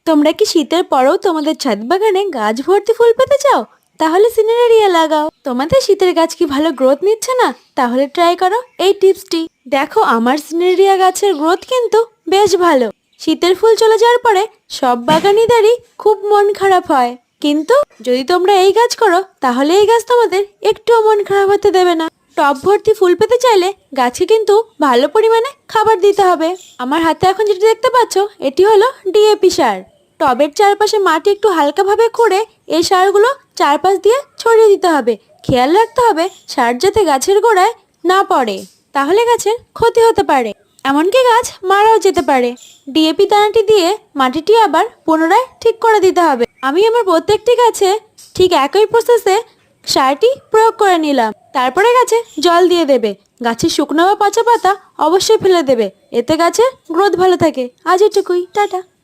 তোমরা কি শীতের পরেও তোমাদের ছাদ বাগানে গাছ ভর্তি ফুল পেতে চাও? তাহলে সিনারেরিয়া লাগাও। তোমাদের শীতের গাছ কি ভালো গ্রোথ নিচ্ছে না? তাহলে ট্রাই করো এই টিপসটি। দেখো, আমার সিনারেরিয়া গাছের গ্রোথ কিন্তু বেশ ভালো। শীতের ফুল চলে যাওয়ার পরে সব বাগানিদেরই খুব মন খারাপ হয়, কিন্তু যদি তোমরা এই গাছ করো তাহলে এই গাছ তোমাদের একটুও মন খারাপ হতে দেবে না। টব ভর্তি ফুল পেতে চাইলে গাছে কিন্তু ভালো পরিমাণে খাবার দিতে হবে। আমার হাতে এখন যেটা দেখতে পাচ্ছ, এটি হলো ডিএপি সার। টবের চারপাশে মাটি একটু হালকাভাবে খুঁড়ে এই সারগুলো চারপাশ দিয়ে ছড়িয়ে দিতে হবে। খেয়াল রাখতে হবে সার যাতে গাছের গোড়ায় না পড়ে, তাহলে গাছের ক্ষতি হতে পারে, এমনকি গাছ মারাও যেতে পারে। ডিএপি দানাটি দিয়ে মাটিটি আবার পুনরায় ঠিক করে দিতে হবে। আমি আমার প্রত্যেকটি গাছে ঠিক একই প্রসেসে সারটি প্রয়োগ করে নিলাম। তারপরে গাছে জল দিয়ে দেবে। গাছের শুকনো বা পচা পাতা অবশ্যই ফেলে দেবে, এতে গাছের গ্রোথ ভালো থাকে। আজ এটুকুই, টাটা।